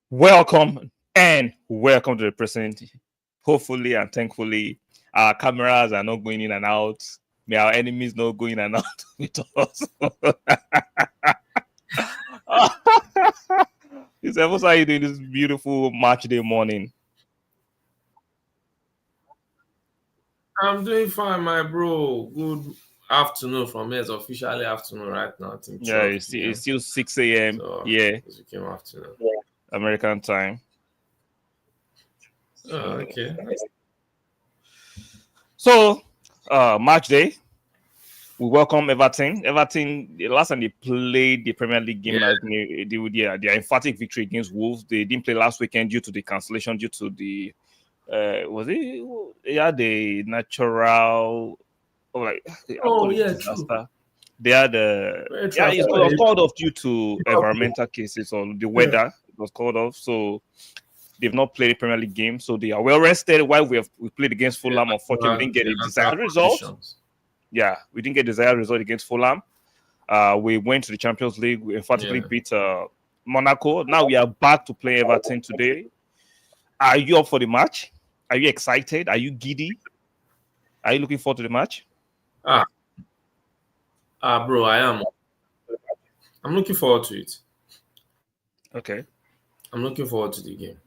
Welcome to the present. Hopefully and thankfully, our cameras are not going in and out. May our enemies not go in and out with us. It's ever how you doing this beautiful March day morning? I'm doing fine, my bro. Good afternoon from here. It's officially afternoon right now. I think Yeah, 12 it's, p.m. it's still 6 a.m. So Yeah, it's became afternoon. American time. Oh, So, okay. so March day. We welcome Everton. Everton, the last time they played the Premier League game, Yeah. their emphatic victory against Wolves. They didn't play last weekend due to the cancellation, due to the was it? Yeah, the natural, or like I'll Oh, call it yeah, true. disaster. They had Very true. yeah, I it saw was it. called off due to environmental cases or the Yeah. weather. It was called off, so they've not played a Premier League game, so they are well rested. While we played against Yeah, Fulham, unfortunately, we didn't get a natural desired result. conditions. Yeah, we didn't get desired result against Fulham. We went to the Champions League. We emphatically Yeah. beat Monaco. Now we are back to play Everton today. Are you up for the match? Are you excited? Are you giddy? Are you looking forward to the match? Ah, bro, I am. I'm looking forward to it. Okay. I'm looking forward to the game.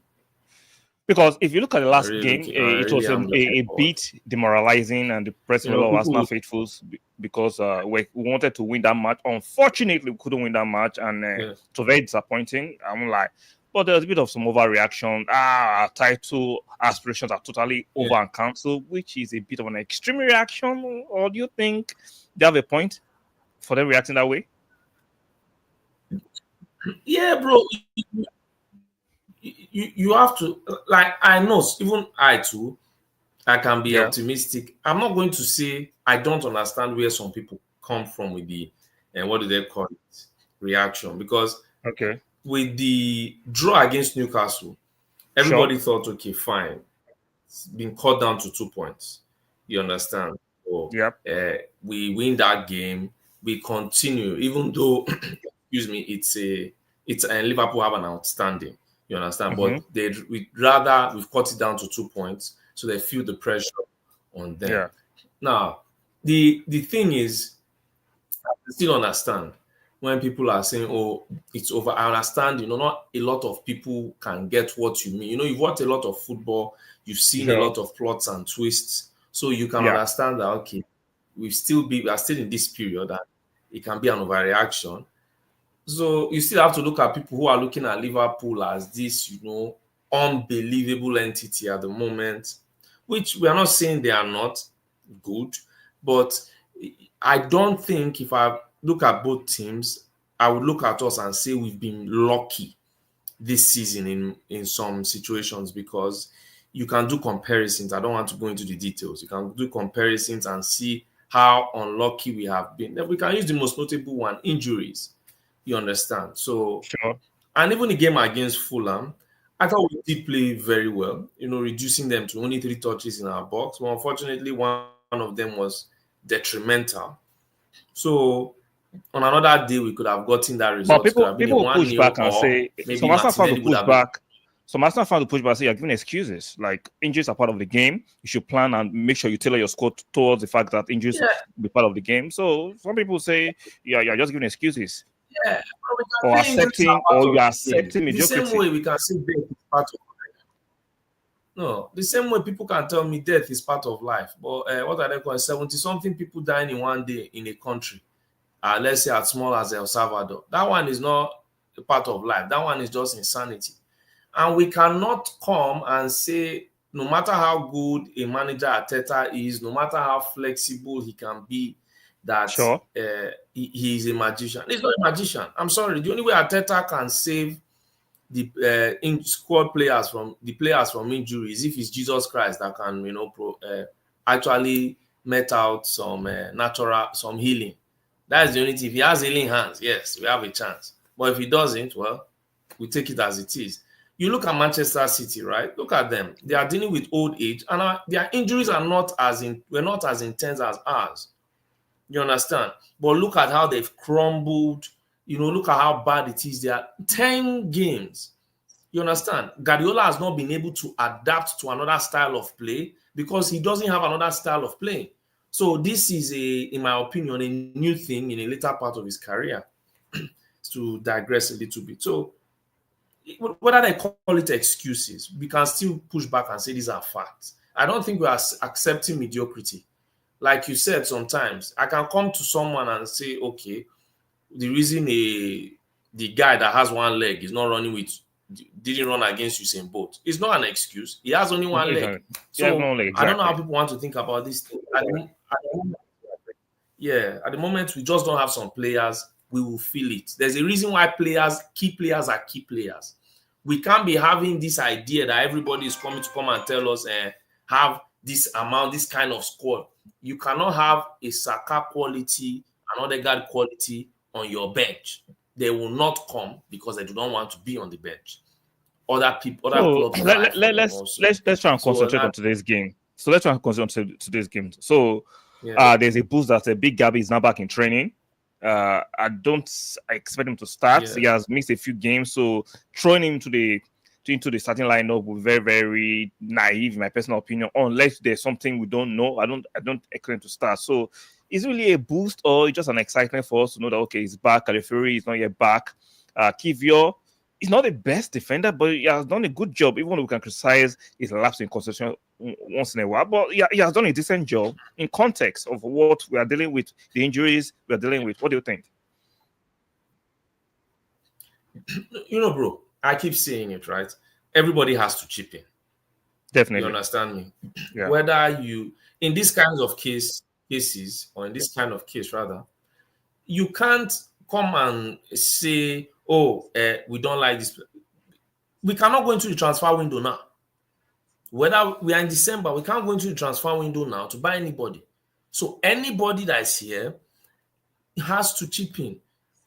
Because if you look at the last game, I it really was am looking a forward. bit demoralizing and depressing a lot of Arsenal People. faithfuls because we wanted to win that match. Unfortunately, we couldn't win that match, and Yeah. it was very disappointing. I'm like, but there was a bit of some overreaction. Our title aspirations are totally Yeah. over and cancelled, which is a bit of an extreme reaction. Or do you think they have a point for them reacting that way? Yeah, bro. You have to, like, I know, even I too, I can be Yeah. optimistic. I'm not going to say I don't understand where some people come from with the, and what do they call it, reaction. Because Okay. with the draw against Newcastle, Sure. everybody thought, okay, fine, it's been cut down to 2 points. You understand? So Yep. we win that game. We continue, even though, excuse me, it's Liverpool have an outstanding. You understand? Mm-hmm. But we've cut it down to 2 points, so they feel the pressure on them. Yeah. Now, the thing is, I still understand when people are saying, "Oh, it's over." I understand. Not a lot of people can get what you mean. You've watched a lot of football. You've seen a Sure. lot of plots and twists, so you can Yeah. understand that. Okay, we are still in this period, and it can be an overreaction. So you still have to look at people who are looking at Liverpool as this, unbelievable entity at the moment, which we are not saying they are not good, but I don't think if I look at both teams, I would look at us and say we've been lucky this season in some situations, because you can do comparisons. I don't want to go into the details. You can do comparisons and see how unlucky we have been. Then we can use the most notable one, injuries. You understand? So, Sure. and even the game against Fulham, I thought we did play very well, reducing them to only 3 touches in our box. But unfortunately, one of them was detrimental. So, on another day, we could have gotten that But result. It could people have been a people will push 1-0, back and or say maybe some Arsenal fans will Martinelli would push have been. back. Some Arsenal fans will push back and say you're giving excuses. Like injuries are part of the game. You should plan and make sure you tailor your score towards the fact that injuries Yeah, will be part of the game. So some people say, yeah, you're just giving excuses yeah. But we can say injuries are part or of you're the game. accepting The same mediocrity. way we can say death is part of. No, the same way people can tell me death is part of life. But what are they called? 70-something people dying in one day in a country. Let's say as small as El Salvador. That one is not a part of life. That one is just insanity. And we cannot come and say, no matter how good a manager Arteta is, no matter how flexible he can be, that Sure. he is a magician. He's not a magician. I'm sorry. The only way Arteta can save the squad players from injuries, if it's Jesus Christ that can actually met out some healing. That's the only thing. If he has healing hands, yes, we have a chance. But if he doesn't, well, we take it as it is. You look at Manchester City, right? Look at them. They are dealing with old age, and their injuries are not as intense as ours. You understand? But look at how they've crumbled. Look at how bad it is. They are 10 games. You understand? Guardiola has not been able to adapt to another style of play because he doesn't have another style of playing. So this is in my opinion, a new thing in a later part of his career. To digress a little bit. So whether they call it excuses, we can still push back and say these are facts. I don't think we are accepting mediocrity. Like you said, sometimes I can come to someone and say, okay, the reason the guy that has one leg is not running with didn't run against Usain Bolt. It's not an excuse. He has only one leg. So I don't know how people want to think about this thing. At the moment, we just don't have some players. We will feel it. There's a reason why key players are key players. We can't be having this idea that everybody is coming to come and tell us have this amount, this kind of squad. You cannot have a Saka quality, another guard quality on your bench. They will not come because they do not want to be on the bench. Other people, other clubs. Let's try and concentrate on today's game. So let's try and concentrate on today's game. So there's a boost that Big Gabby is now back in training. I expect him to start. He has missed a few games, so throwing him into the starting lineup will be very, very naive, in my personal opinion. Unless there's something we don't know, I don't expect him to start. So is really a boost, or it's just an excitement for us to know that okay, he's back. Califuri is not yet back. Kivior is not the best defender, but he has done a good job. Even though we can criticize his lapse in concentration once in a while, but he has done a decent job in context of what we are dealing with, the injuries we are dealing with. What do you think? Bro, I keep saying it, right? Everybody has to chip in. Definitely. You understand me? Yeah. Whether you, in these kinds of cases, or in this kind of case, rather, you can't come and say, we don't like this. We cannot go into the transfer window now. Whether we are in December, we can't go into the transfer window now to buy anybody. So anybody that is here has to chip in.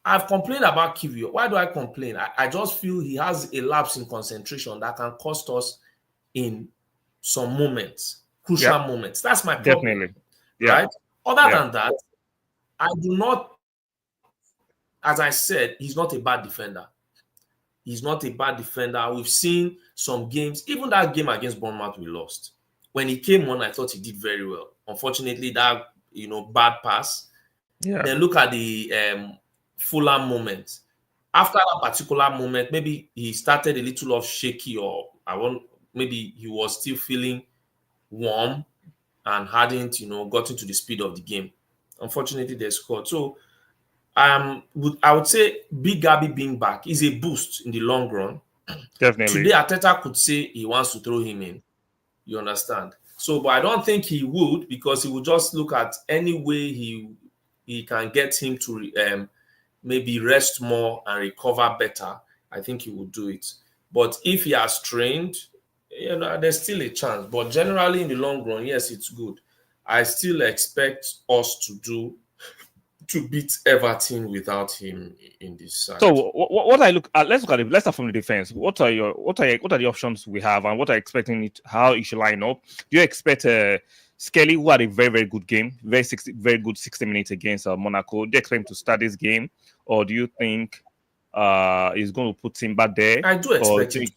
I've complained about Kivio. Why do I complain? I just feel he has a lapse in concentration that can cost us in some moments, crucial moments. That's my problem. Definitely. Right? Other than that, I do not, as I said, he's not a bad defender. He's not a bad defender. We've seen some games, even that game against Bournemouth we lost. When he came on, I thought he did very well. Unfortunately, that bad pass. Yeah. Then look at the Fulham moment. After that particular moment, maybe he started a little off shaky, or maybe he was still feeling warm and hadn't, gotten to the speed of the game. Unfortunately, they scored. So I would say Big Gabby being back is a boost in the long run. Definitely. Today, Arteta could say he wants to throw him in. You understand? So, but I don't think he would, because he would just look at any way he can get him to maybe rest more and recover better. I think he would do it. But if he has trained, there's still a chance. But generally, in the long run, yes, it's good. I still expect us to beat Everton without him in this side. So what I look at, let's start from the defense. What are the options we have, and what are you expecting how it should line up? Do you expect Skelly, who had a very, very good game, very good 60 minutes against Monaco? Do you expect him to start this game, or do you think he's going to put Timber there? I do expect him.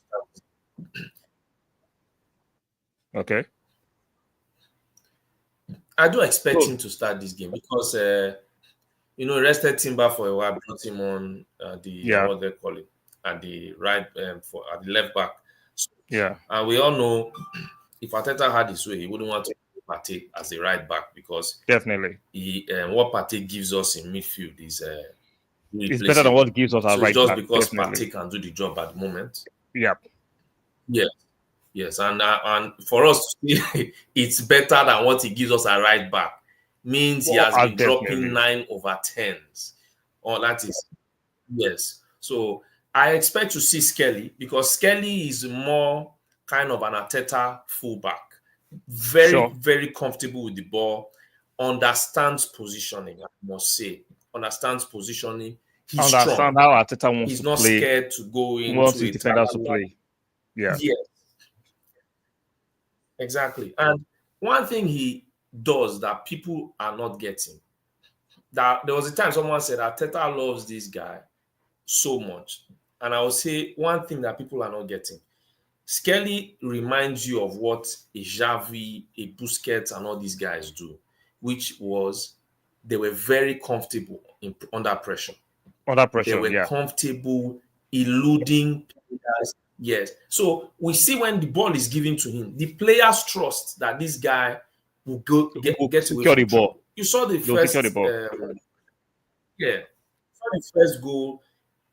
Okay. I do expect him to start this game because rested Timber for a while, brought him on what they call it, at the right at the left back. So, and we all know if Arteta had his way, he wouldn't want to Partey as the right back, because definitely what Partey gives us in midfield is it's better than what gives us our right just back. Just because definitely. Partey can do the job at the moment. Yes, and for us to see it's better than what he gives us at right back means he has been dropping 9/10s. Or that is, yes. So I expect to see Skelly, because Skelly is more kind of an Arteta fullback. Very, very comfortable with the ball, understands positioning, I must say. Understands positioning. He's strong. How Arteta wants He's to not play. scared to go into wants his defenders to play. Yes. Exactly. And one thing he does that people are not getting, that there was a time someone said Arteta loves this guy so much And I will say one thing that people are not getting. Skelly reminds you of what a Xavi, a Busquets, and all these guys do, which was they were very comfortable under pressure. Under pressure, they were comfortable eluding players. Yes. So we see when the ball is given to him, the players trust that this guy will get away from the ball. You saw the first first goal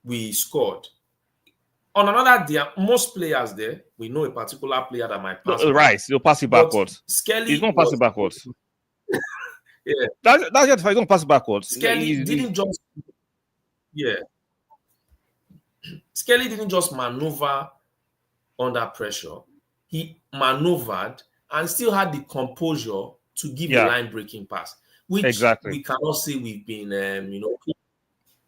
we scored. On another day, most players there, we know a particular player that might pass. Rice, he'll pass it backwards. Skelly, he's not passing backwards. Yeah, that's just if I don't pass it backwards. Skelly didn't just Skelly didn't just maneuver under pressure. He maneuvered and still had the composure to give a line-breaking pass, which we cannot say we've been,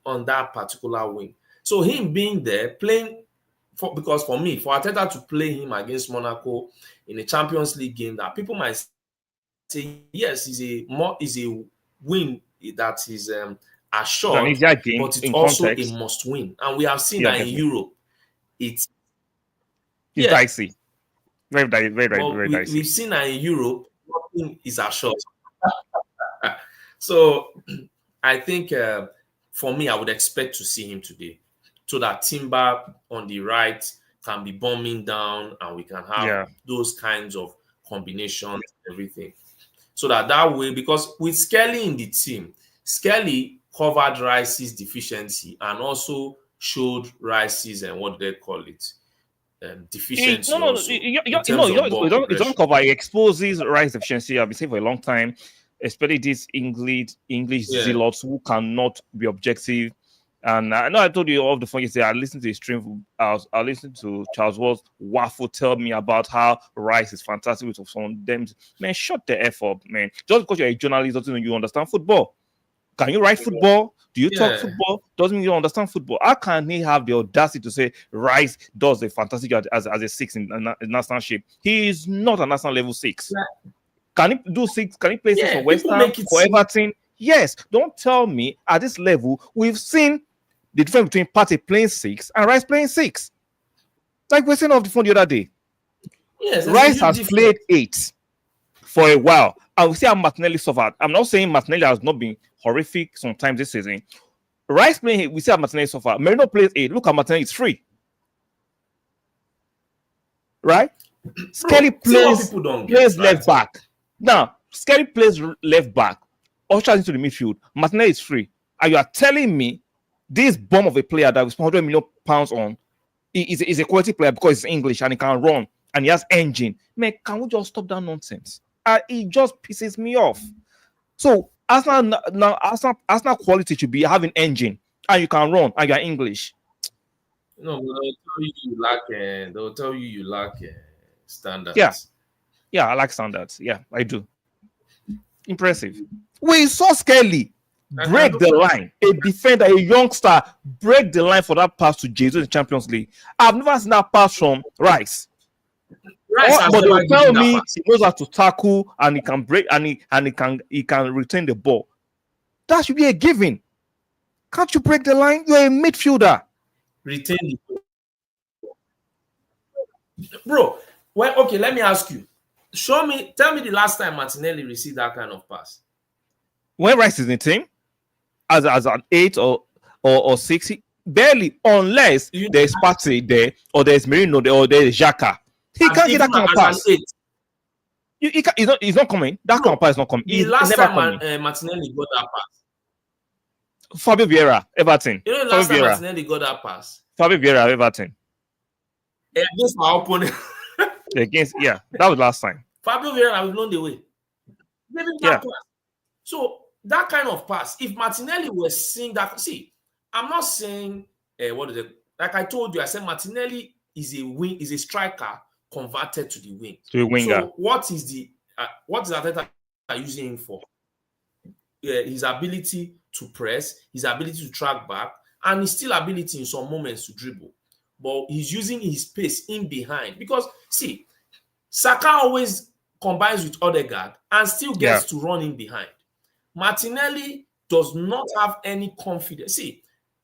on that particular wing. So him being there, playing because for me, for Arteta to play him against Monaco in a Champions League game, that people might say yes, is a win that is assured, but it's also a must-win. And we have seen that in Europe, it's dicey. Very dicey. We've seen that in Europe, nothing is assured. So I think for me, I would expect to see him today, so that Timber on the right can be bombing down and we can have those kinds of combinations and everything. So that way, because with Skelly in the team, Skelly covered Rice's deficiency and also showed Rice's and what do they call it? Deficiency. It don't cover. It exposes Rice's deficiency. I've been saying for a long time, especially these English zealots who cannot be objective. And I know I told you all the fun yesterday. I listened to the stream. I listened to Charles Wall's waffle tell me about how Rice is fantastic with some of them. Man, shut the F up, man. Just because you're a journalist doesn't mean you understand football. Can you write football? Do you talk football? Doesn't mean you understand football. How can he have the audacity to say Rice does a fantastic job as a 6 in national shape? He is not a national level 6. Yeah. Can he do 6? Can he play 6 for West Ham, for Everton? Yes. Don't tell me at this level we've seen the difference between Partey playing 6 and Rice playing 6. Like we're saying off the phone the other day. Yes, Rice has played 8 for a while. And we see how Martinelli suffered. I'm not saying Martinelli has not been horrific sometimes this season. Rice playing 8, we see how Martinelli suffered. Merino plays 8. Look how Martinelli is free. Right? Skelly plays left back. Now, Skelly plays left back. Ushers into the midfield. Martinelli is free. And you are telling me this bomb of a player that we spent £100 million on is a quality player because he's English and he can run and he has engine. Man, can we just stop that nonsense? It just pisses me off. So Arsenal quality should be having engine and you can run and you're English. No, they'll tell you you lack standards. Yeah, I like standards. Yeah, I do. Impressive. We saw Skelly break the line. A defender, a youngster, break the line for that pass to Jesus in the Champions League. I've never seen that pass from Rice. But they'll tell me he knows how to tackle and he can break and he can retain the ball. That should be a given. Can't you break the line? You're a midfielder. Retain the ball. Bro, well, okay, let me ask you. Tell me the last time Martinelli received that kind of pass. When Rice is in the team, as an 8 or 6, barely, unless there's Partey there, or there's Merino there, or there's Xhaka. He can't get that kind of pass. He's not coming. That kind of pass is not coming. The last time Martinelli got that pass. Fabio Vieira, Everton. You know the last time Martinelli got that pass? Fabio Vieira, Everton. Against our opponent. That was last time. Fabio Vieira was blown away. So that kind of pass, if Martinelli was seeing that, I'm not saying like I told you, I said Martinelli is a striker converted to the wing. To a winger. So what is Arteta using him for? His ability to press, his ability to track back, and his still ability in some moments to dribble. But he's using his pace in behind. Because Saka always combines with Odegaard and still gets to run in behind. Martinelli does not have any confidence.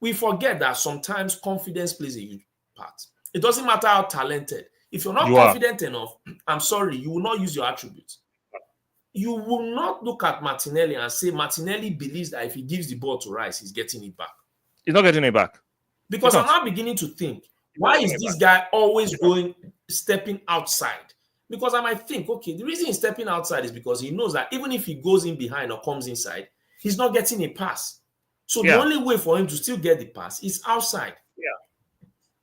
we forget that sometimes confidence plays a huge part. It doesn't matter how talented. If you're not confident enough, I'm sorry, you will not use your attributes. You will not look at Martinelli and say Martinelli believes that if he gives the ball to Rice, he's getting it back. He's not getting it back. Because I'm now beginning to think, why is this guy always stepping outside? Because I might think, okay, the reason he's stepping outside is because he knows that even if he goes in behind or comes inside, he's not getting a pass. So the only way for him to still get the pass is outside.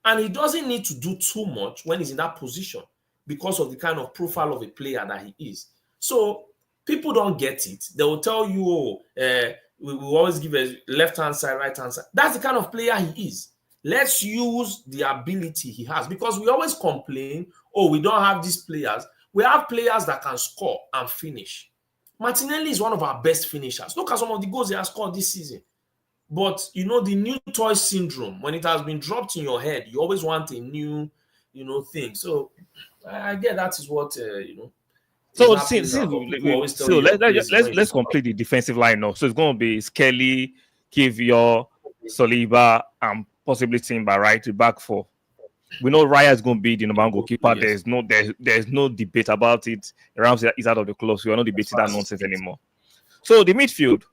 And he doesn't need to do too much when he's in that position because of the kind of profile of a player that he is. So people don't get it. They will tell you, we will always give a left-hand side, right-hand side. That's the kind of player he is. Let's use the ability he has, because we always complain, we don't have these players. We have players that can score and finish. Martinelli is one of our best finishers. Look at some of the goals he has scored this season. But, the new toy syndrome, when it has been dropped in your head, you always want a new, thing. So I get that is what, So let's complete the defensive line now. So it's going to be Skelly, Kivior, Saliba, and possibly Timber, right? The back four. We know Raya is going to be the number one goalkeeper. Yes. There's no debate about it. Ramsey is out of the club, so we're not debating that nonsense anymore. So the midfield.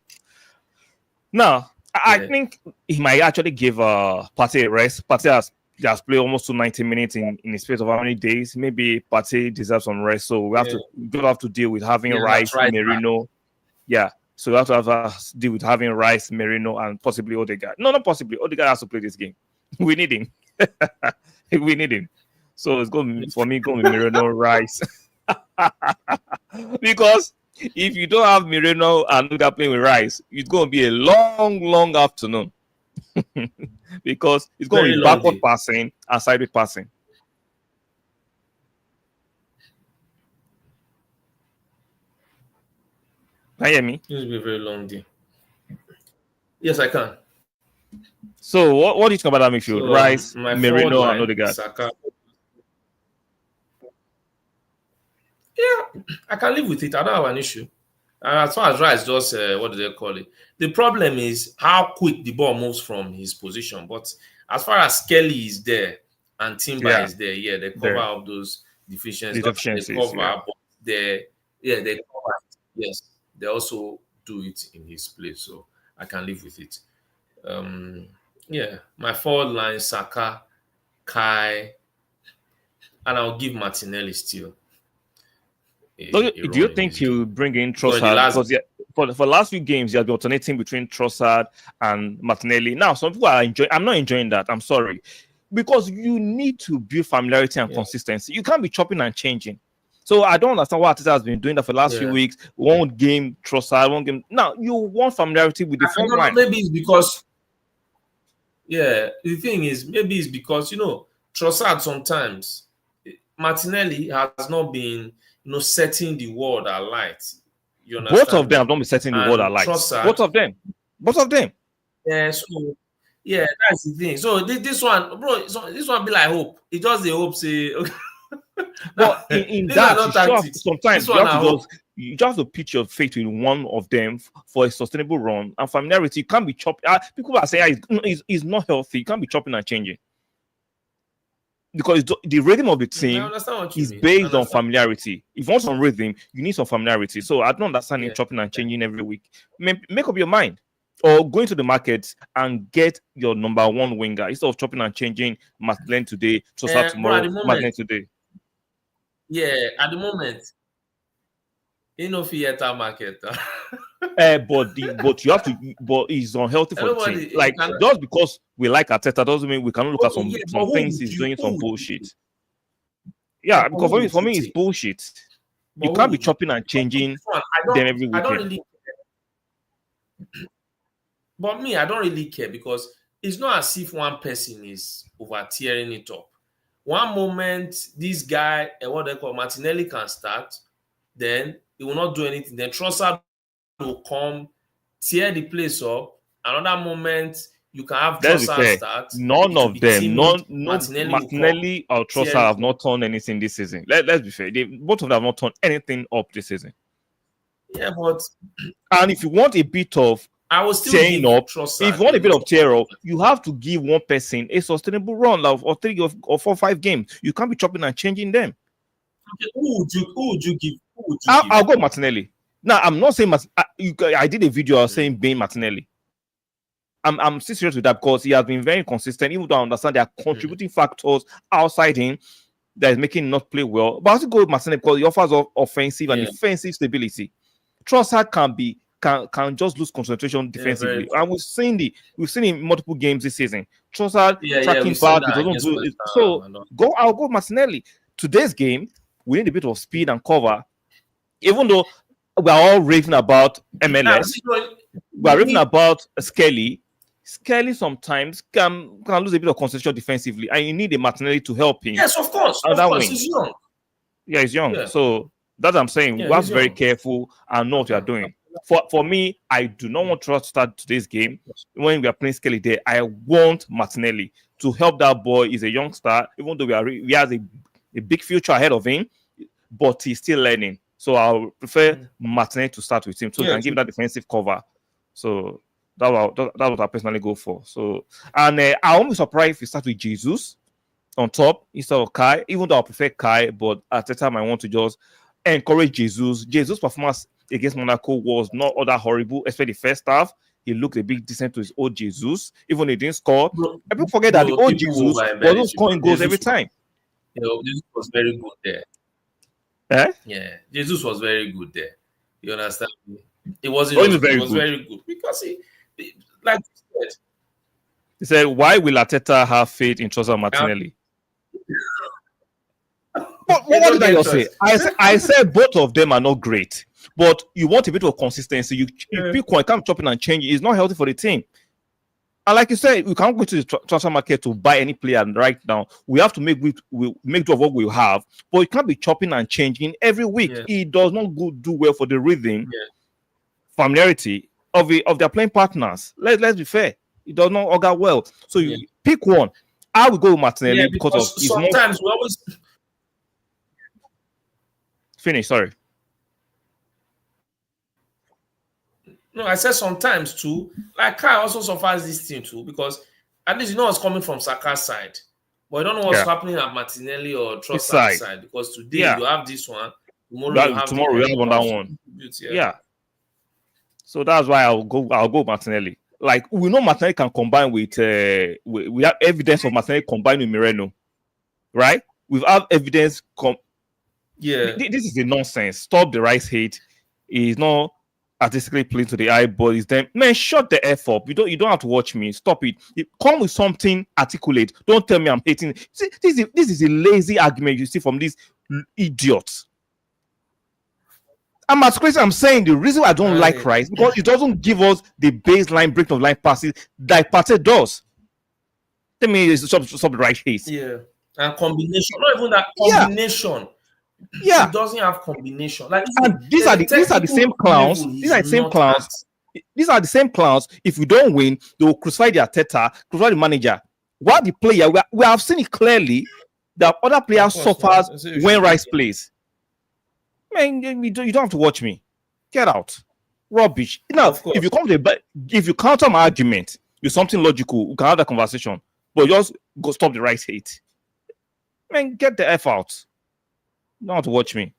Now, I think he might actually give Partey a rest. Partey has played almost 90 minutes in the space of how many days? Maybe Partey deserves some rest. So we have to deal with having Rice, Merino. Yeah. So we have to deal with having Rice, Merino, and possibly Odegaard. No, not possibly. Odegaard has to play this game. We need him. We need him. So it's going to be Merino, Rice. Because if you don't have Merino and Odegaard playing with Rice, it's going to be a long, long afternoon. Because it's going to be backward passing and sideward passing. Can you hear me? It's going to be a very long day. Yes, I can. So what do you think about that midfield? Rice, Merino, and Odegaard. Saka. Yeah, I can live with it. I don't have an issue. As far as Rice, just what do they call it? The problem is how quick the ball moves from his position. But as far as Kelly is there and Timber is there, they cover up those deficiencies. They cover, they cover. Yes, they also do it in his place, so I can live with it. My forward line: Saka, Kai, and I'll give Martinelli still. Do you think he'll bring in Trossard? Because for the last few games, he has been alternating between Trossard and Martinelli. Now, some people are enjoying. I'm not enjoying that. I'm sorry, because you need to build familiarity and consistency. You can't be chopping and changing. So I don't understand why Arteta has been doing that for the last few weeks. One game Trossard, one game. Now you want familiarity with the front line. Maybe it's because, the thing is, maybe it's because Trossard sometimes Martinelli has not been setting the world alight. You understand? Both of them have not been setting the world alight. Both of them. Yeah, so that's the thing. So this one, bro, this one be like hope. It just the hope say. Okay. But in that, sometimes you just have to pitch your faith in one of them for a sustainable run and familiarity. You can't be chopping. People are saying it's not healthy. You can't be chopping and changing. Because the rhythm of the team is based on familiarity. If you want some rhythm, you need some familiarity. So I don't understand you chopping and changing every week. Make up your mind. Or go into the market and get your number one winger instead of chopping and changing Martinelli today, Trossard tomorrow, Martinelli today. Yeah, at the moment, theater market. But you have to. But it's unhealthy for the team. Like just because we like Arteta doesn't mean we cannot look at some things he's doing some bullshit. Yeah, because for me it's bullshit. You can't be chopping and changing them every weekend. I don't really care. But me, I don't really care because it's not as if one person is over tearing it up. One moment, this guy, what they call Martinelli can start, then he will not do anything. Then Trossard will come, tear the place up. Another moment, you can have Trossard start. None of them, Martinelli or Trossard have not done anything this season. Let's be fair. Both of them have not done anything up this season. Yeah, but... And if you want a bit of I will still tearing give up. Trossard If you want a bit of tear up, you have to give one person a sustainable run of 3 or 4 5 games. You can't be chopping and changing them. Okay, who would you give? I'll go Martinelli. Now, I'm not saying I did a video saying Bain Martinelli. I'm still serious with that because he has been very consistent, even though I understand there are contributing factors outside him that is making him not play well. But I also go with Martinelli because he offers offensive and defensive stability. Trossard can just lose concentration defensively. And we've seen in multiple games this season. Trossard tracking back, it doesn't do it. So I'll go Martinelli. Today's game, we need a bit of speed and cover. Even though we're all raving about MLS, we're raving about Skelly. Skelly sometimes can lose a bit of concentration defensively, and you need a Martinelli to help him. Yes, of course. Of course, he's young. Yeah, he's young. Yeah. So that's what I'm saying. We have to be very careful and know what we are doing. For me, I do not want to start today's game when we are playing Skelly there. I want Martinelli to help that boy. He's a youngster, even though he has a big future ahead of him, but he's still learning. So I'll prefer Martinelli to start with him so he can give that defensive cover. So that's what I personally go for. So, and I won't be surprised if we start with Jesus on top instead of Kai, even though I prefer Kai, but at the time I want to just encourage Jesus. Jesus' performance against Monaco was not all that horrible, especially the first half. He looked a bit decent to his old Jesus, even he didn't score. People forget that the old Jesus wasn't scoring goals every time. Jesus was very good there. Yeah, Jesus was very good there. You understand? It wasn't. He was very good because he like you said. He said, "Why will Arteta have faith in Trossard Martinelli?" But what did I just say? I said both of them are not great, but you want a bit of consistency. You pick one, can't chop in and change it. It's not healthy for the team. And like you said, we can't go to the transfer market to buy any player right now. We have to make do of what we have, but you can't be chopping and changing every week. It does not do well for the rhythm, familiarity of their playing partners. Let's be fair. It does not augur well. So you pick one. I will go with Martinelli because of sometimes we always finish. Sorry. No, I said sometimes too. Like Kai also suffers this thing too because at least you know what's coming from Saka's side, but you don't know what's happening at Martinelli or Trossard's side because today you have this one, tomorrow you have another one. Yeah. So that's why I'll go Martinelli. Like we know Martinelli can combine with we have evidence of Martinelli combining with Moreno, right? We have evidence. This is a nonsense. Stop the rice hate. He's not artistically playing to the eye, but it's them. Man, shut the F up. You don't have to watch me. Stop it. Come with something articulate. Don't tell me I'm hating. See, this is a lazy argument you see from these idiots. I'm as crazy. I'm saying the reason I don't like Rice because it doesn't give us the baseline break of line passes that Partey does. Tell me it's stop the right case. Yeah, and combination. Not even that combination. Yeah, it doesn't have combination. Like these are the same clowns. These are the same clowns. These are the same clowns. If we don't win, they will crucify the Arteta, crucify the manager. While the player, we have seen it clearly that other players suffers when Rice plays. Man, you don't have to watch me. Get out. Rubbish. Now, if you counter my argument with something logical, we can have that conversation. But just go stop the Rice hate. Man, get the F out. You don't have to watch me.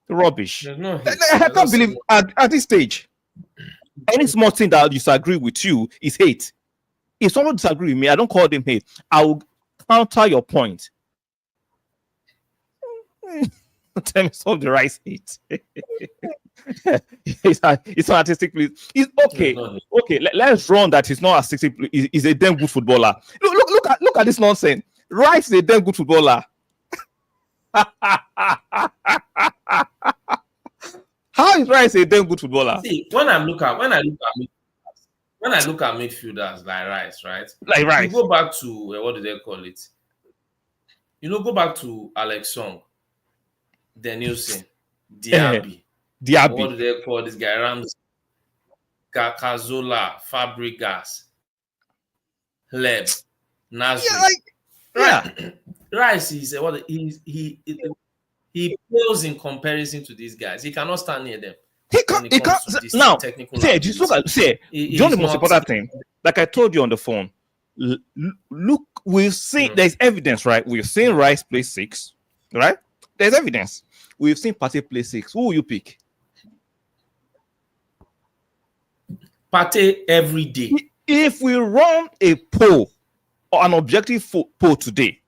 Rubbish. I can't believe at this stage, any small thing that I disagree with you is hate. If someone disagree with me, I don't call them hate. I will counter your point. Tell me stop the Rice hate. It's not artistic, please. It's okay. Okay, let's run that he's not artistic. He's a damn good footballer. Look at this nonsense. Rice is a damn good footballer. How is Rice a damn good footballer? See, when I look at midfielders like Rice, right? Like Rice. You go back to what do they call it? Go back to Alex Song, Danielson, Diaby. What do they call this guy? Rams, Cazorla, Fabregas, Leb, Nasri. Rice is he pales in comparison to these guys. He cannot stand near them. He can't. Now, just look at. See, the most important thing, like I told you on the phone. Look, we've seen. There's evidence, right? We've seen Rice play 6, right? There's evidence. We've seen Partey play 6. Who will you pick? Partey every day. If we run a poll or an objective poll today,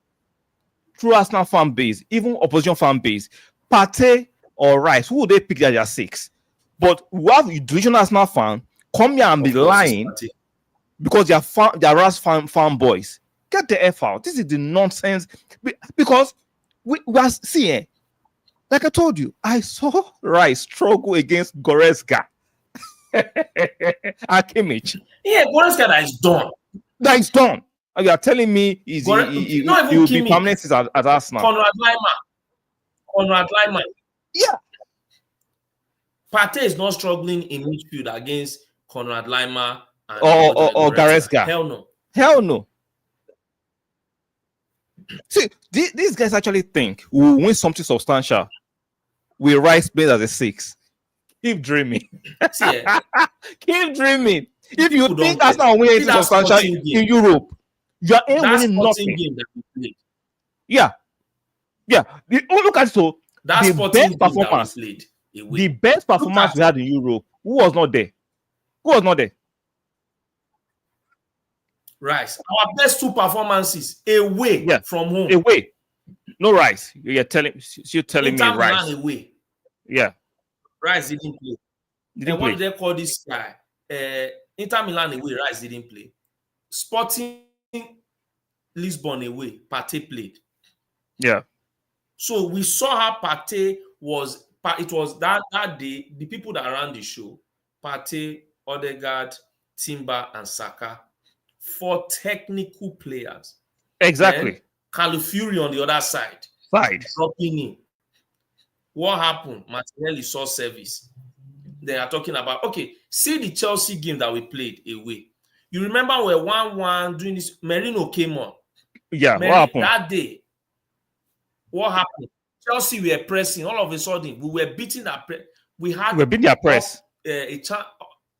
through Arsenal fan base, even opposition fan base, Partey or Rice, who would they pick that they are 6? But we have a divisional Arsenal fan come here and be lying because they are Ras fan boys. Get the F out. This is the nonsense. Because we are seeing, like I told you, I saw Rice struggle against Goretzka. Akimich. Yeah, Goretzka that is done. That is done. And you are telling me he will be permanent at Arsenal. Conrad Laiman. Yeah. Partey is not struggling in midfield against Conrad Laiman or Goretzka. Hell no. Hell no. See, these guys actually think we'll win something substantial. We Rice played as a 6. Keep dreaming. Keep dreaming. If you think Arsenal will win anything substantial in Europe, you are winning nothing. Game that we played. Yeah. Look at the best performance. The best performance we had in Europe. Who was not there? Rice. Our best 2 performances away from home. Away. No Rice. You're telling me Rice. Away. Yeah. Rice didn't play. What did they call this guy? Inter Milan away, Rice didn't play. Sporting Lisbon away, Partey played. Yeah. So we saw how Partey was. It was that day, the people that ran the show, Partey, Odegaard, Timber, and Saka, 4 technical players. Exactly. Califuri on the other side. Dropping in. What happened? Martinelli saw service. They are talking about, okay, see the Chelsea game that we played away. You remember we were 1-1 doing this. Merino came on. Yeah, what happened? That day, what happened? Chelsea were pressing. All of a sudden, we were beating that press. We beat their press. 3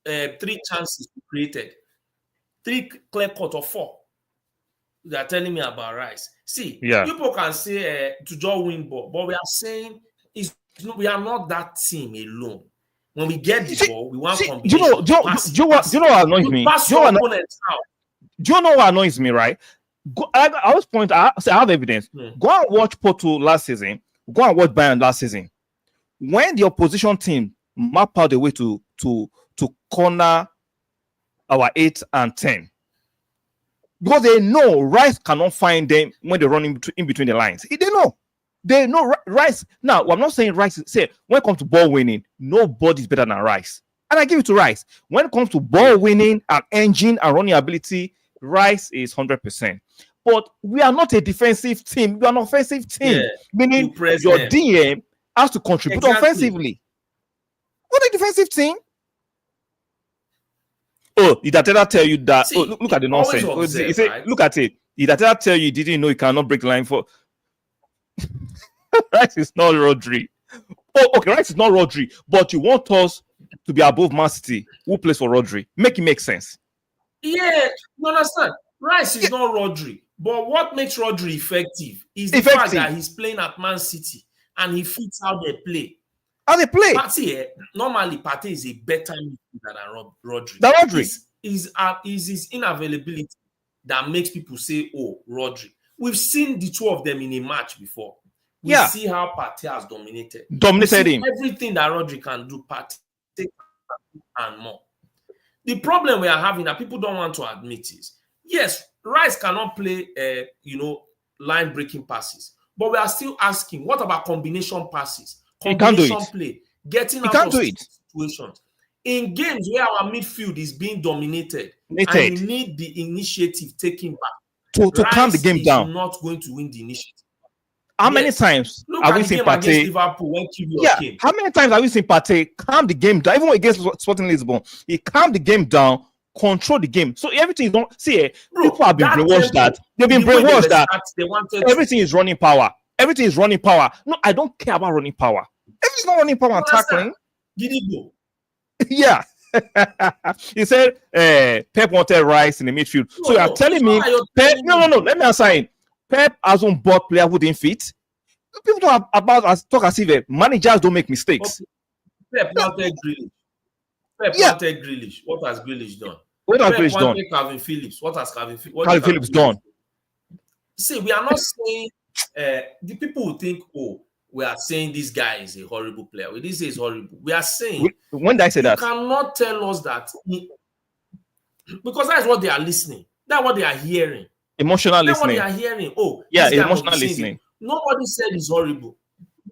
chances created. 3 clear cut of 4. They are telling me about Rice. See, people can say to just win ball, but we are saying we are not that team alone. When we get the ball, we want combination. Do you know what annoys me? Do you know what annoys me, right? I always point out, I have evidence. Go and watch Porto last season. Go and watch Bayern last season. When the opposition team map out the way to corner our 8 and 10, because they know Rice cannot find them when they're running in between the lines. They know Rice. Now, I'm not saying Rice. When it comes to ball winning, nobody's better than Rice. And I give it to Rice. When it comes to ball winning and engine and running ability, Rice is 100%. But we are not a defensive team. We are an offensive team. Meaning your DM has to contribute offensively. What a defensive team. Oh, did Ateta tell you that? See, look at the nonsense. He said, right? Look at it. Did Ateta tell you didn't know you cannot break the line for Rice is not Rodri. Oh, okay, Rice is not Rodri, but you want us to be above Man City. Who plays for Rodri? Make it make sense. Yeah, you understand. Rice is not Rodri, but what makes Rodri effective is the fact that he's playing at Man City and he fits how they play. Normally, Partey is a better midfielder than Rodri. It's his inavailability that makes people say, "Oh, Rodri." We've seen the 2 of them in a match before. We see how Partey has dominated him. Everything that Rodri can do, Partey and more. The problem we are having that people don't want to admit is, yes, Rice cannot play, line-breaking passes. But we are still asking, what about combination passes? Combination play. Getting out of situations. In games where our midfield is being dominated, and you need the initiative taken back. To calm the game down. Is not going to win the initiative. How many times have we seen Partey? How many times have we seen Partey calm the game down? Even against Sporting Lisbon, he calmed the game down, control the game. So everything is not. People have been brainwashed they've been brainwashed that everything is running power. Everything is running power. No, I don't care about running power. Everything's not running power and tackling. Did he go? Yeah. He said Pep wanted Rice in the midfield. So you're telling me Pep? No. Let me answer him. Pep hasn't bought player who didn't fit. People talk as if managers don't make mistakes. Pep wanted Grealish. Wanted Grealish. What has Grealish done? What has Grealish done? Calvin Phillips. What has Calvin Phillips done? See, we are not saying the people who think, oh, we are saying this guy is a horrible player. We didn't say he's horrible. We are saying when did I say that? You cannot tell us that because that's what they are listening. That's what they are hearing. Emotional listening. That's what they are hearing. Oh, yeah, emotional listening. Nobody said he's horrible.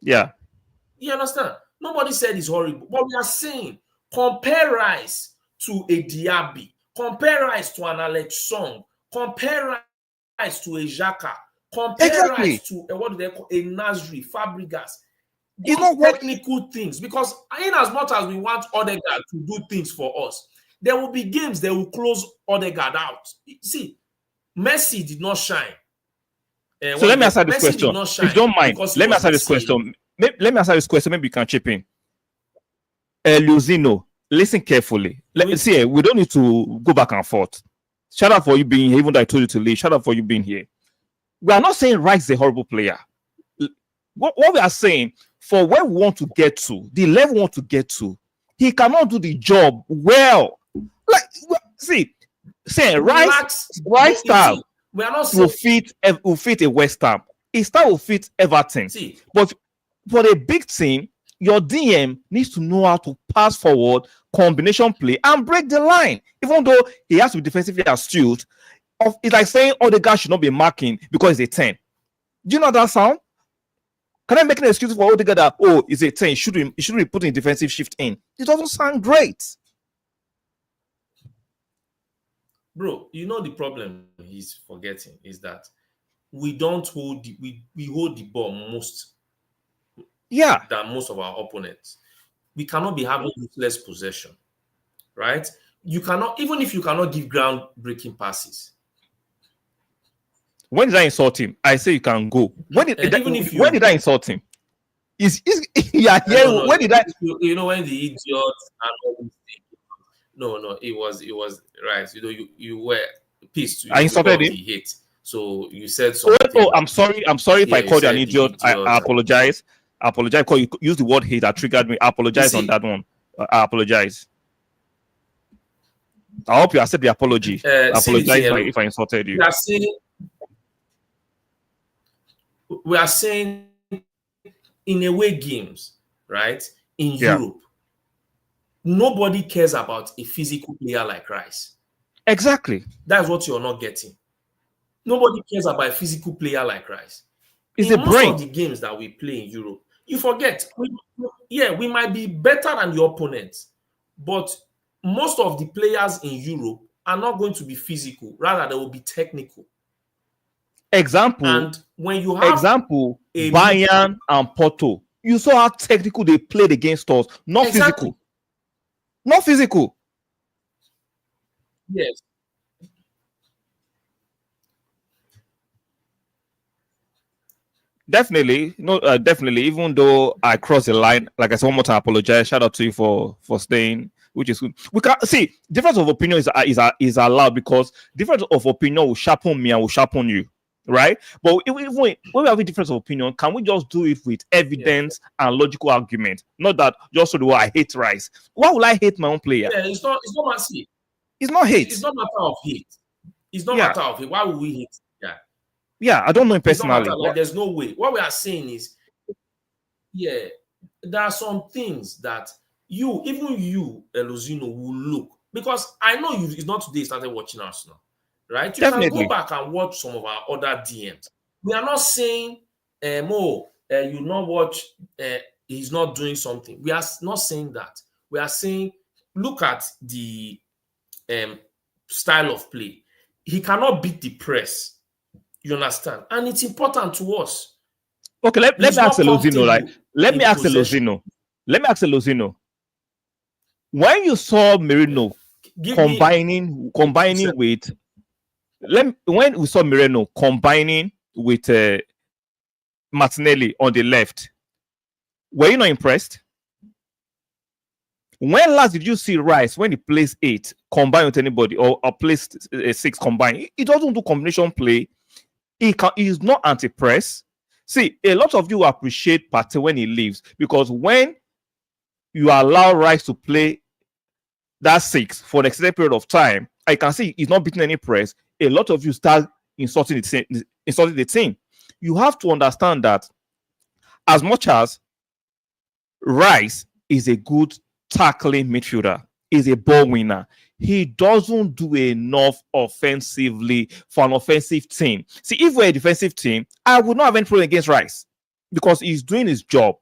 Yeah. You understand? Nobody said he's horrible. But we are saying compare Rice to a Diaby, compare Rice to an Alex Song, compare Rice to a Xhaka, compare Rice to what do they call a Nasri, Fabregas. It's not technical things, because in as much as we want Odegaard to do things for us, there will be games that will close Odegaard out. See, Messi did not shine. So let me answer this question. If you don't mind, let me answer this question. Let me answer this question. Maybe you can chip in. Luzino, listen carefully. See, we don't need to go back and forth. Shout out for you being here, even though I told you to leave. Shout out for you being here. We are not saying Rice is a horrible player. What we are saying, for where we want to get to, the level we want to get to, he cannot do the job well. Like, see, saying Rice style will fit a West Ham. His style will fit Everton. See, but for a big team, your DM needs to know how to pass forward, combination play, and break the line. Even though he has to be defensively astute, it's like saying Odegaard should not be marking because he's a 10. Do you know that sound? Can I make an excuse for Odegaard that, oh, he's a 10, he shouldn't be putting defensive shift in? It doesn't sound great. Bro, you know the problem he's forgetting is that we don't hold we hold the ball than most of our opponents. We cannot be having useless possession, right? You cannot, even if you cannot give ground-breaking passes. When did I insult him? I say you can go. When did I insult him? When did I? You know, when the idiots and all these things. No, it was right. You know, you were pissed. I insulted him. He hate. So you said something. Oh, I'm sorry if I called you an idiot. I apologize. I apologize because you used the word hate that triggered me. I apologize on that one. I apologize. I hope you accept the apology. I apologize if I insulted you. We are saying in away games, right? In Europe, nobody cares about a physical player like Rice. Exactly. That's what you're not getting. Nobody cares about a physical player like Rice. It's the brain. Most of the games that we play in Europe, you forget. We might be better than the opponents, but most of the players in Europe are not going to be physical. Rather, they will be technical. Example. And when you have Bayern and Porto, you saw how technical they played against us. Not physical. Not physical. Yes. Definitely, definitely. Even though I crossed the line, like I said, one more time, I apologize. Shout out to you for staying, which is good. We can see difference of opinion is allowed, because difference of opinion will sharpen me and will sharpen you, right? But when we have a difference of opinion, can we just do it with evidence and logical argument? Not that just so the way I hate Rice. Why would I hate my own player? Yeah, it's not massive. It's not hate. It's not matter of hate. It's not matter of hate. Why would we hate? Yeah, I don't know him personally. Like, there's no way. What we are saying is, there are some things that even you, Elozino, will look, because I know it's not today you started watching Arsenal, right? You can go back and watch some of our other DMs. We are not saying, you not watch, he's not doing something. We are not saying that. We are saying, look at the style of play. He cannot beat the press. You understand? And it's important to us. Okay, let me ask Elozino. Let me ask Elozino. When you saw Merino combining with when we saw Merino combining with Martinelli on the left, were you not impressed? When last did you see Rice when he plays 8 combined with anybody or plays 6 combined? He doesn't do combination play. He's not anti-press. See, a lot of you appreciate Partey when he leaves because when you allow Rice to play that 6 for an extended period of time, I can see he's not beating any press. A lot of you start insulting the team. You have to understand that as much as Rice is a good tackling midfielder, is a ball winner, he doesn't do enough offensively for an offensive team. See, if we're a defensive team, I would not have any problem against Rice because he's doing his job.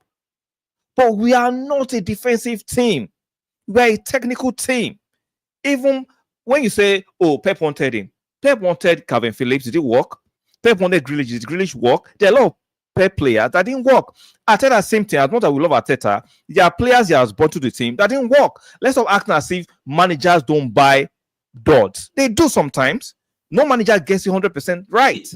But we are not a defensive team. We're a technical team. Even when you say, oh, Pep wanted him. Pep wanted Calvin Phillips. Did it work? Pep wanted Grealish. Did Grealish work? There are a lot of Pep players that didn't work. Arteta, same thing. As much as we love Arteta, there are players he has brought to the team that didn't work. Let's not act as if managers don't buy duds. They do sometimes. No manager gets you 100% right.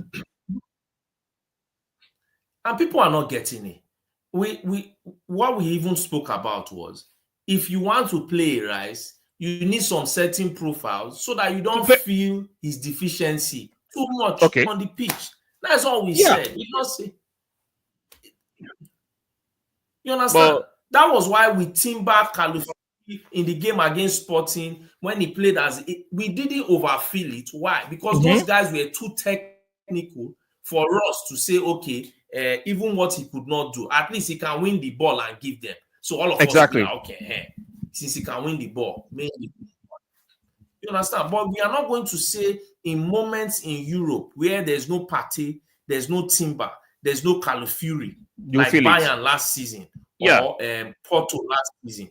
And people are not getting it. What we even spoke about was, if you want to play Rice, you need some certain profiles so that you don't feel his deficiency too much on the pitch. That's all we said. We don't say. You understand? But that was why we timbered Calufari in the game against Sporting when he played we didn't overfeel it. Why? Because those guys were too technical for us to say, okay, even what he could not do, at least he can win the ball and give them. So all of us be like, okay, since he can win the ball, maybe. You understand? But we are not going to say in moments in Europe where there's no Partey, there's no Timber, there's no Calufari, like Bayern last season or Porto last season,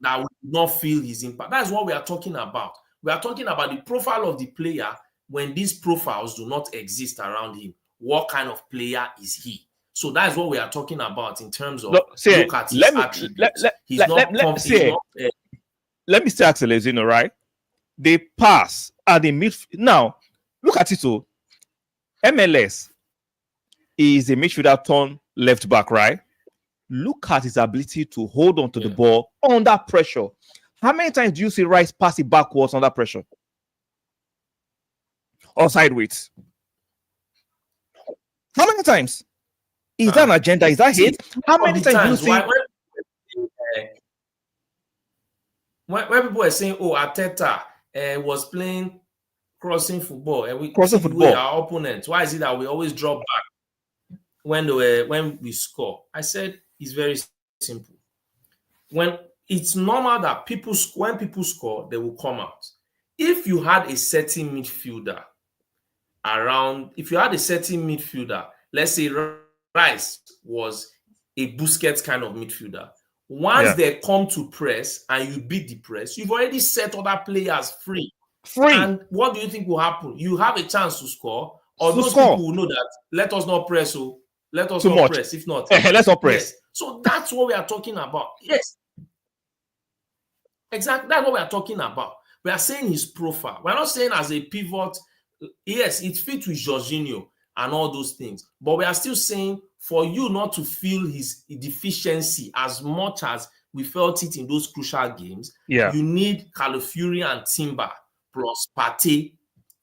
that we do not feel his impact. That's what we are talking about. We are talking about the profile of the player when these profiles do not exist around him. What kind of player is he? So that's what we are talking about in terms of look at his attributes. Let me still ask Lezino, right? They pass at the midfield. Now, look at it. So, MLS is a midfielder turn left back, right? Look at his ability to hold on to the ball under pressure. How many times do you see Rice pass it backwards under pressure? Or sideways? How many times? Is that an agenda? Is that hate? How many times do you see? When people are saying, oh, Arteta was playing crossing football, and we crossing football our opponents, why is it that we always drop back when we score? I said it's very simple. When it's normal that when people score, they will come out. If you had a certain midfielder let's say Rice was a Busquets kind of midfielder. Once they come to press and you beat the press, you've already set other players free. And what do you think will happen? You have a chance to score, or those people will know that let us not press. So let us not press. If not, let's not press. Yes. So that's what we are talking about. Yes. Exactly. That's what we are talking about. We are saying his profile. We're not saying as a pivot. Yes, it fits with Jorginho and all those things. But we are still saying for you not to feel his deficiency as much as we felt it in those crucial games, you need Calufari and Timber plus Partey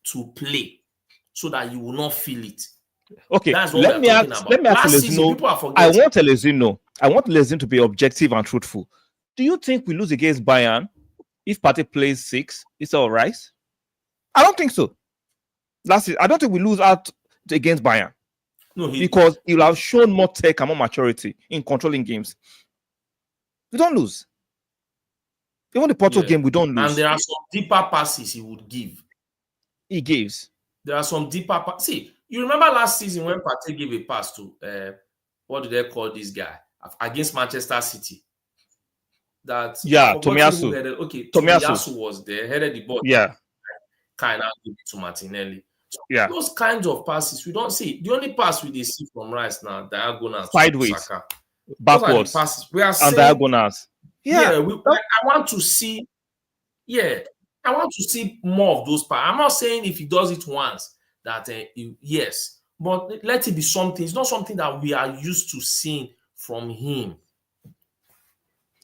to play so that you will not feel it. Okay, that's what let me ask Lezino. I want Lezino to be objective and truthful. Do you think we lose against Bayern if Partey plays 6? Is that all right? I don't think so. I don't think we lose out against Bayern. No, because he will have shown more tech and more maturity in controlling games. We don't lose. Even the Porto game, we don't lose. And there are some deeper passes he would give. He gives. There are some deeper passes. See, you remember last season when Partey gave a pass to, what do they call this guy? Against Manchester City. Tomiyasu. Tomiyasu was there, headed the ball. Yeah. Kind of give it to Martinelli. So those kinds of passes we don't see. The only pass we see from Rice now, diagonal, sideways, backwards, passes we are and diagonals. I want to see. I want to see more of those passes. I'm not saying if he does it once that yes, but let it be something. It's not something that we are used to seeing from him.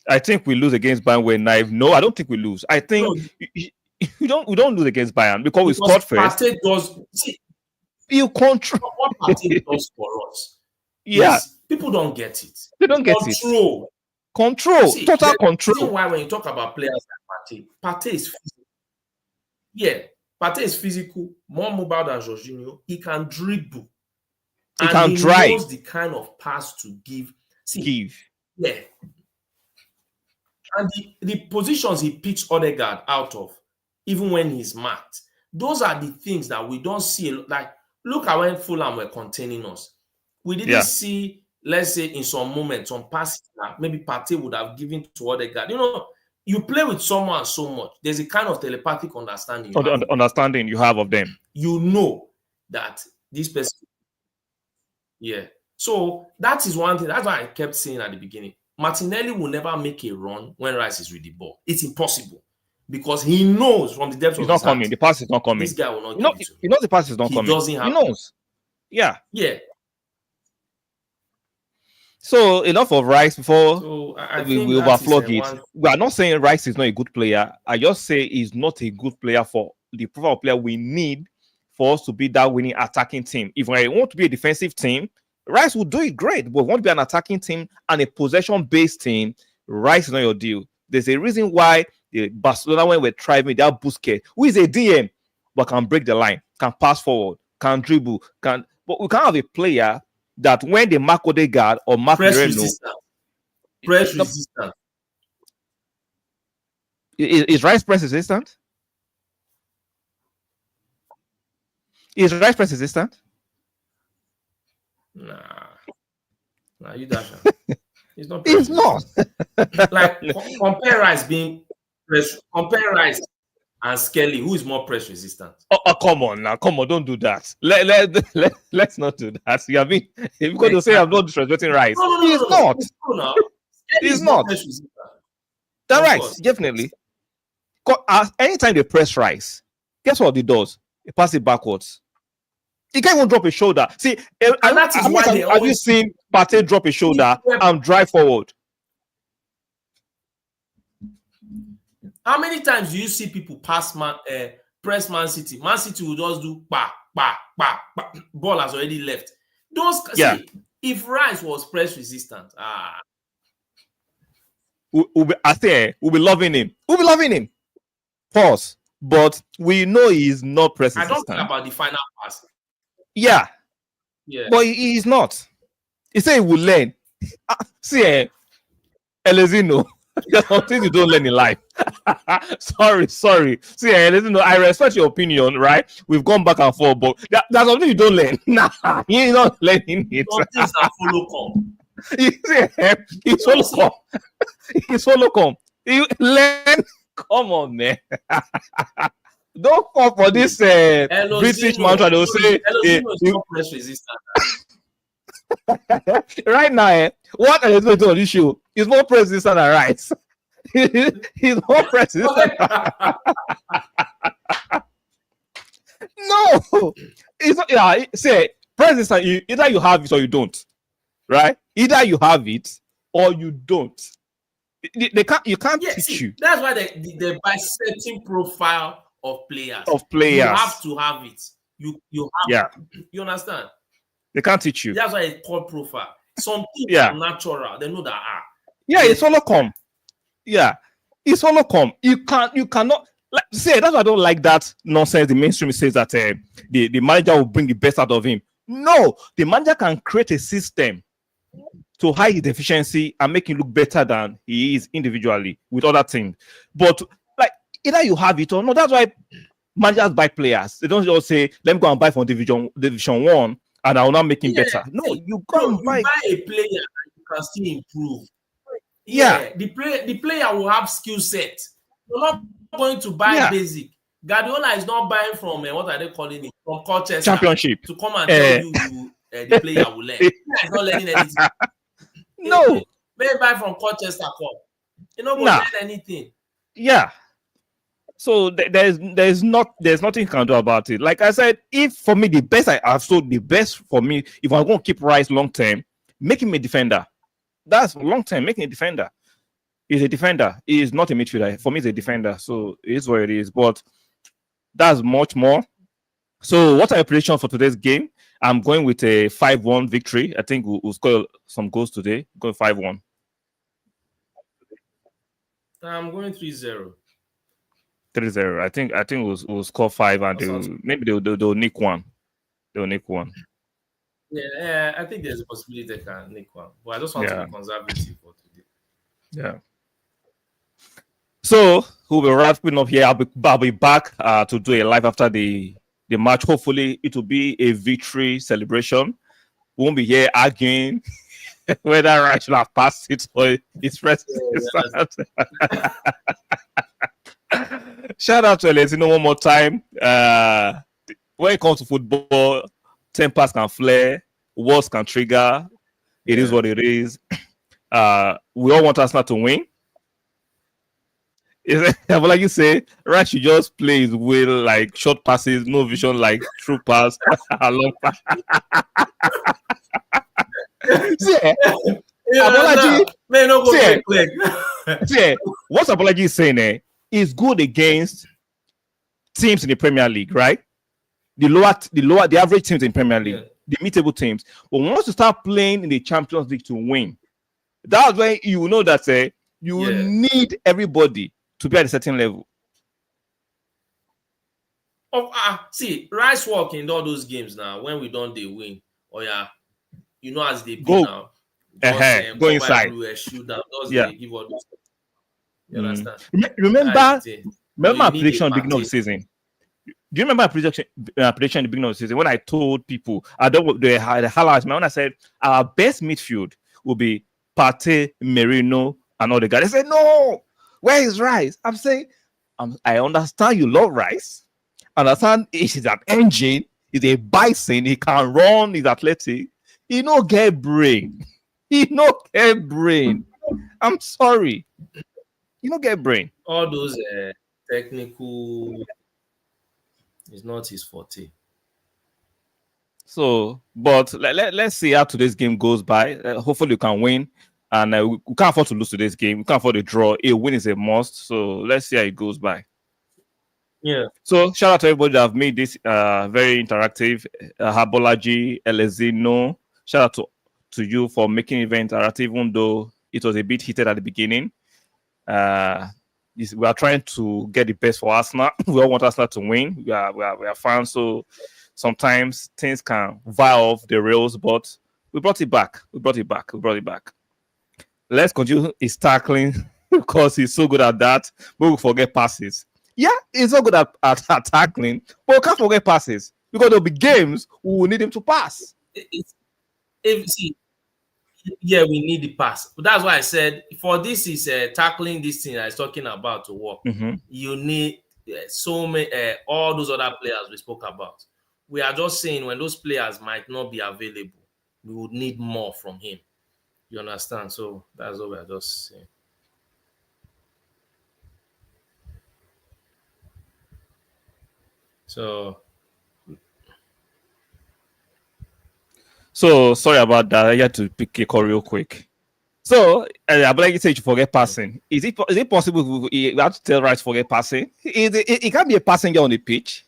I think we lose against Bayern. We're naive. No, I don't think we lose. I think we don't lose against Bayern because we scored first. Partey does see, you control what Partey does for us. Yeah, people don't get it. They don't get it. Control. See, Total control. Reason why when you talk about players like Partey is physical. Yeah, Partey is physical, more mobile than Jorginho. He can dribble. He can drive. He knows the kind of pass to give. Yeah. And the positions he picks Odegaard out of, even when he's marked, those are the things that we don't see. Like, look at when Fulham were containing us. We didn't see, let's say, in some moments, some passes that maybe Partey would have given to Odegaard. You know, you play with someone so much. There's a kind of telepathic understanding. Understanding you have of them. You know that this person. Yeah. So that is one thing. That's why I kept saying at the beginning, Martinelli will never make a run when Rice is with the ball. It's impossible because he knows from the depth of his coming. The pass is not coming. This guy will not. He knows the pass is not coming. Doesn't have. He knows. Yeah. Yeah. So enough of Rice before we overflog it. We are not saying Rice is not a good player. I just say he's not a good player for the profile of player we need for us to be that winning attacking team. If I want to be a defensive team, Rice will do it great. But want to be an attacking team and a possession-based team, Rice is not your deal. There's a reason why Barcelona, when we're thriving, they have Busquets, who is a DM, but can break the line, can pass forward, can dribble, but we can't have a player that when they mark Odegaard or mark Press resistant. Is Rice press resistant? Is Rice press resistant? Nah, you dash. It's not. It's not. Like compare Rice and Skelly. Who is more press resistant? Oh, come on now, don't do that. Let's not do that. You have been because you say I'm not disrespecting Rice. No, he's not. It's true now. He's not. That Rice, definitely. Anytime they press Rice, guess what he does? He passes it backwards. He can't even drop a shoulder. See, and that is why have you seen Partey drop a shoulder and drive forward? How many times do you see people press Man City? Man City will just do ball has already left. See, if Rice was press resistant, we'll be loving him. We'll be loving him. Pause. But we know he's not press resistant. I don't think about the final pass. Yeah. But he's not. He said he will learn. See, Elezino, there's some things you don't learn in life. sorry. See, Elezino, I respect your opinion, right? We've gone back and forth, but that's something you don't learn. Nah, you're not learning it. Some things are follow come. He's follow come. You learn. Come on, man. Don't fall for this British mantra. They'll say press resistant. Right now, what are you going to do on this show? He's more press resistant than Rice. He's more press resistant. No, it's not. Yeah, say press resistant. Either you have it or you don't. Right? Either you have it or you don't. They can't. You can't teach you. That's why they by certain profile of players. You have to have it. You have it. You understand? They can't teach you. That's why it's called profile. Some people are natural. They know that. It's all come. Yeah, it's all come. You cannot say that's why I don't like that nonsense. The mainstream says that the manager will bring the best out of him. No, the manager can create a system to hide his deficiency and make him look better than he is individually with other things. But either you have it or no. That's why managers buy players. They don't just say, let me go and buy from Division 1 and I will not make him better. No, you go and buy a player and you can still improve. The player will have skill set. You're not going to buy basic. Guardiola is not buying from what are they calling it? From Colchester Championship to come and tell you the player will learn. He's not learning anything. No. Maybe buy from Colchester Cup. You're not going to learn anything. Yeah. So there's nothing you can do about it. Like I said, if for me the best for me, if I'm going to keep Rice long term, make him a defender. That's long term, making a defender. He's a defender. He is not a midfielder. For me, he's a defender. So it is what it is. But that's much more. So what are your predictions for today's game? I'm going with a 5-1 victory. I think we'll score some goals today. Going 5-1. I'm going 3-0. 3-0. I think we'll score 5 and maybe they'll nick one. They'll nick one. Yeah, I think there's a possibility they can nick one. But I just want to be conservative for today. Yeah. So we'll be wrapping up here. I'll be back to do a live after the match. Hopefully, it will be a victory celebration. We won't be here arguing whether I should have passed it or it's rest. Shout out to Elezino one more time. When it comes to football, tempers can flare, words can trigger. It is what it is. We all want Arsenal to win. But like you say, Rice should just play his will, like short passes, no vision, like true pass, long pass. What Apology is saying is good against teams in the Premier League, right? The average teams in Premier League, the mid-table teams. But once you start playing in the Champions League to win, that's when you know that you need everybody to be at a certain level. See, Rice work in all those games now. When we don't they win, you know as they go now. Go inside. Shoot down. They give all those. You understand? Remember my prediction at the beginning of the season. Do you remember my prediction at the beginning of the season when I told people they highlights when I said our best midfield will be Partey, Merino, and all the guys. They said no. Where is Rice? I'm saying, I understand you love Rice. I understand he's an engine. He's a bison. He can run. He's athletic. He no get brain. I'm sorry. He no get brain. All those technical is not his forte. So, but let's see how today's game goes by. Hopefully, you can win. And we can't afford to lose today's game. We can't afford to draw. A win is a must. So let's see how it goes by. Yeah. So shout out to everybody that have made this very interactive. Habolaji, Elezino. Shout out to you for making it very interactive, even though it was a bit heated at the beginning. We are trying to get the best for Arsenal. We all want Arsenal to win. We are fans, so sometimes things can veer off the rails, but we brought it back. Let's continue his tackling because he's so good at that, but we forget passes. Yeah, he's so good at tackling, but we can't forget passes because there'll be games we will need him to pass. We need the pass. But that's why I said for this is tackling this thing I was talking about to work. Mm-hmm. You need so many all those other players we spoke about. We are just saying when those players might not be available, we would need more from him. You understand? So that's what we are just saying. So sorry about that. I had to pick a call real quick. So I'd like you say you forget passing. Is it possible we have to tell Rice forget passing? It can't be a passenger on the pitch.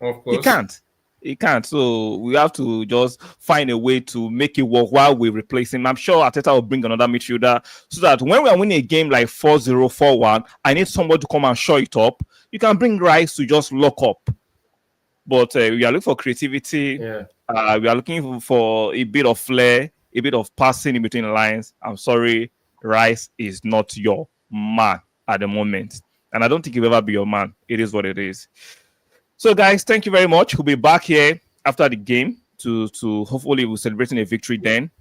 Of course. He can't. So we have to just find a way to make it work while we replace him. I'm sure Arteta will bring another midfielder so that when we are winning a game like 4-0, 4-1, I need somebody to come and show it up. You can bring Rice to just lock up. But we are looking for creativity. Yeah. We are looking for a bit of flair, a bit of passing in between the lines. I'm sorry, Rice is not your man at the moment. And I don't think he'll ever be your man. It is what it is. So, guys, thank you very much. We'll be back here after the game to hopefully we're celebrating a victory then.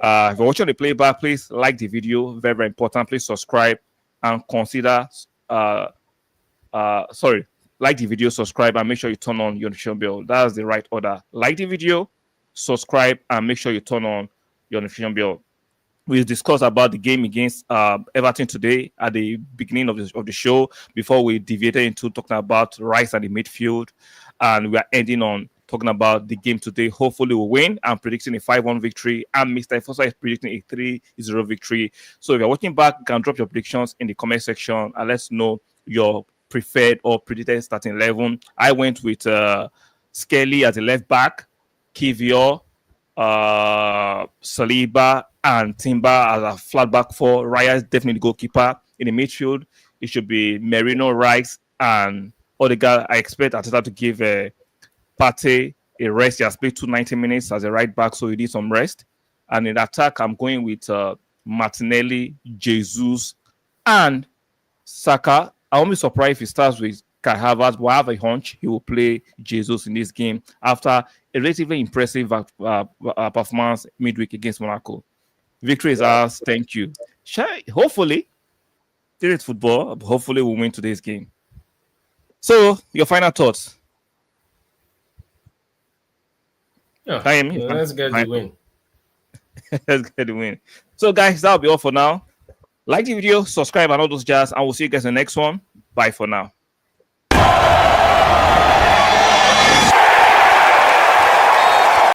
If you're watching the playback, please like the video. Very, very important. Please subscribe and consider like the video, subscribe, and make sure you turn on your notification bell. That's the right order. Like the video, subscribe, and make sure you turn on your notification bell. We discussed about the game against Everton today at the beginning of the show before we deviated into talking about Rice and the midfield. And we are ending on talking about the game today. Hopefully we'll win. I'm predicting a 5-1 victory, and Mr. Foster is predicting a 3-0 victory. So if you're watching back, you can drop your predictions in the comment section and let's know your preferred or predicted starting 11. I went with Skelly as a left back, Kivior, Saliba, and Timber as a flat back four. Raya is definitely the goalkeeper. In the midfield, it should be Merino, Rice, and Odegaard. I expect Arteta to give Partey a rest. He has played 290 minutes as a right back, so he needs some rest. And in attack, I'm going with Martinelli, Jesus, and Saka. I won't be surprised if he starts with Kai Havertz, but I have a hunch he will play Jesus in this game after a relatively impressive performance midweek against Monaco. Victory is ours. Thank you. Hopefully, it's football. Hopefully, we'll win today's game. So, your final thoughts? Yeah, let's get the win. Let's get the win. So, guys, that'll be all for now. Like the video, subscribe, and all those jazz, and we'll see you guys in the next one. Bye for now.